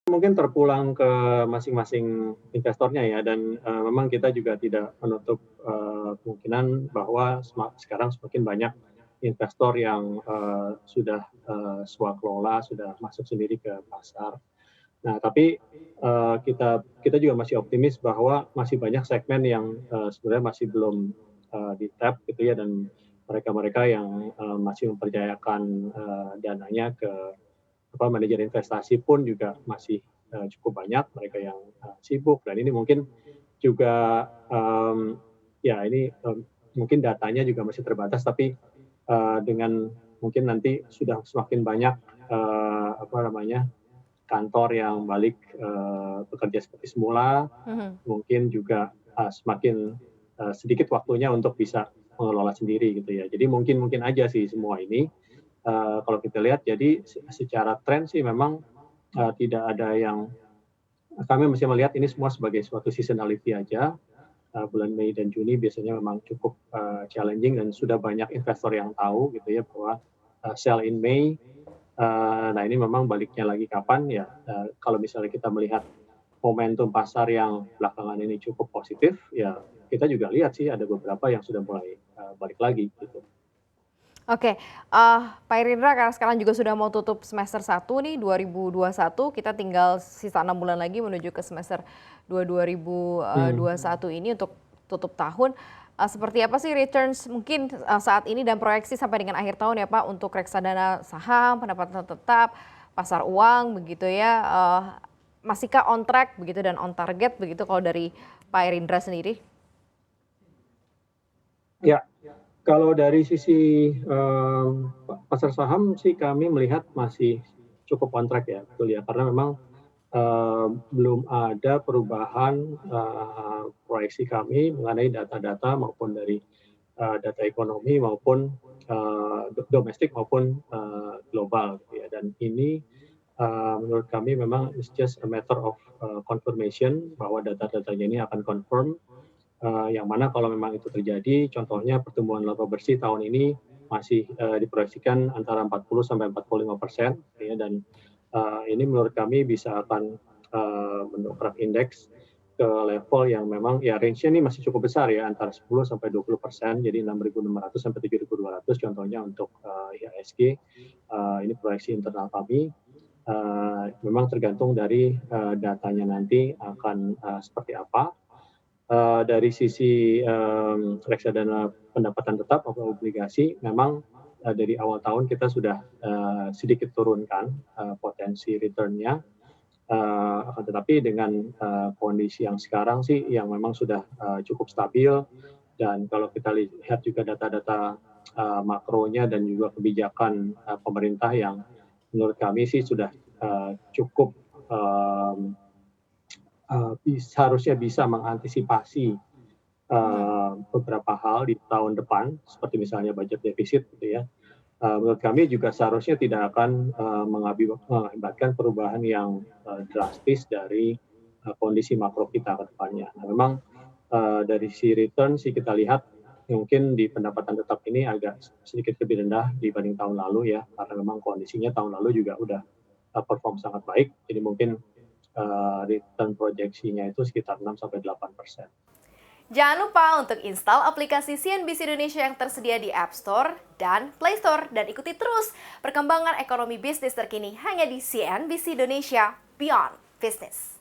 Mungkin terpulang ke masing-masing investornya ya dan, memang kita juga tidak menutup, kemungkinan bahwa sekarang semakin banyak investor yang, sudah, swakelola, sudah masuk sendiri ke pasar. Nah tapi, kita juga masih optimis bahwa masih banyak segmen yang, sebenarnya masih belum, di-tap gitu ya dan mereka-mereka yang, masih mempercayakan, dananya ke manajer investasi pun juga masih, cukup banyak mereka yang, sibuk dan ini mungkin juga, ya ini, mungkin datanya juga masih terbatas tapi, dengan mungkin nanti sudah semakin banyak, kantor yang balik, bekerja seperti semula, Mhm. mungkin juga, semakin, sedikit waktunya untuk bisa mengelola sendiri gitu ya. Jadi mungkin mungkin aja sih semua ini, kalau kita lihat jadi secara tren sih memang, tidak ada yang kami masih melihat ini semua sebagai suatu seasonality aja, bulan Mei dan Juni biasanya memang cukup, challenging dan sudah banyak investor yang tahu gitu ya bahwa, sell in May, nah ini memang baliknya lagi kapan ya, kalau misalnya kita melihat momentum pasar yang belakangan ini cukup positif, ya kita juga lihat sih ada beberapa yang sudah mulai, balik lagi gitu. Oke, Pak Irindra karena sekarang juga sudah mau tutup semester 1 nih 2021, kita tinggal sisa 6 bulan lagi menuju ke semester 2021 ini untuk tutup tahun. Seperti apa sih returns mungkin, saat ini dan proyeksi sampai dengan akhir tahun ya Pak untuk reksadana saham, pendapatan tetap, pasar uang begitu ya, masihkah on track begitu dan on target begitu kalau dari Pak Irindra sendiri? Ya, kalau dari sisi, pasar saham sih kami melihat masih cukup on track ya, betul ya, karena memang, belum ada perubahan, proyeksi kami mengenai data-data maupun dari, data ekonomi maupun, domestik maupun, global gitu ya. Dan ini, menurut kami memang it's just a matter of, confirmation bahwa data-datanya ini akan confirm. Yang mana kalau memang itu terjadi, contohnya pertumbuhan laba bersih tahun ini masih, diproyeksikan antara 40 sampai 45% gitu ya dan, ini menurut kami bisa akan, mendongkrak indeks ke level yang memang ya range-nya ini masih cukup besar ya antara 10 sampai 20%, jadi 6.600 sampai 7.200 contohnya untuk, IHSG, ini proyeksi internal kami, memang tergantung dari, datanya nanti akan, seperti apa. Dari sisi, reksadana pendapatan tetap maupun obligasi memang, dari awal tahun kita sudah, sedikit turunkan, potensi return-nya, akan tetapi dengan, kondisi yang sekarang sih yang memang sudah, cukup stabil dan kalau kita lihat juga data-data, makronya dan juga kebijakan, pemerintah yang menurut kami sih sudah, cukup, mmm, seharusnya bisa mengantisipasi Mhm. beberapa hal di tahun depan, seperti misalnya budget defisit gitu ya, menurut kami juga seharusnya tidak akan, mengakibatkan perubahan yang, drastis dari, kondisi makro kita ke depannya. Nah memang, dari sisi return sih kita lihat mungkin di pendapatan tetap ini agak sedikit lebih rendah dibanding tahun lalu ya, karena memang kondisinya tahun lalu juga udah, perform sangat baik. Jadi mungkin, return proyeksinya itu sekitar 6 sampai 8%. Jangan lupa untuk install aplikasi CNBC Indonesia yang tersedia di App Store dan Play Store dan ikuti terus perkembangan ekonomi bisnis terkini hanya di CNBC Indonesia Beyond Business.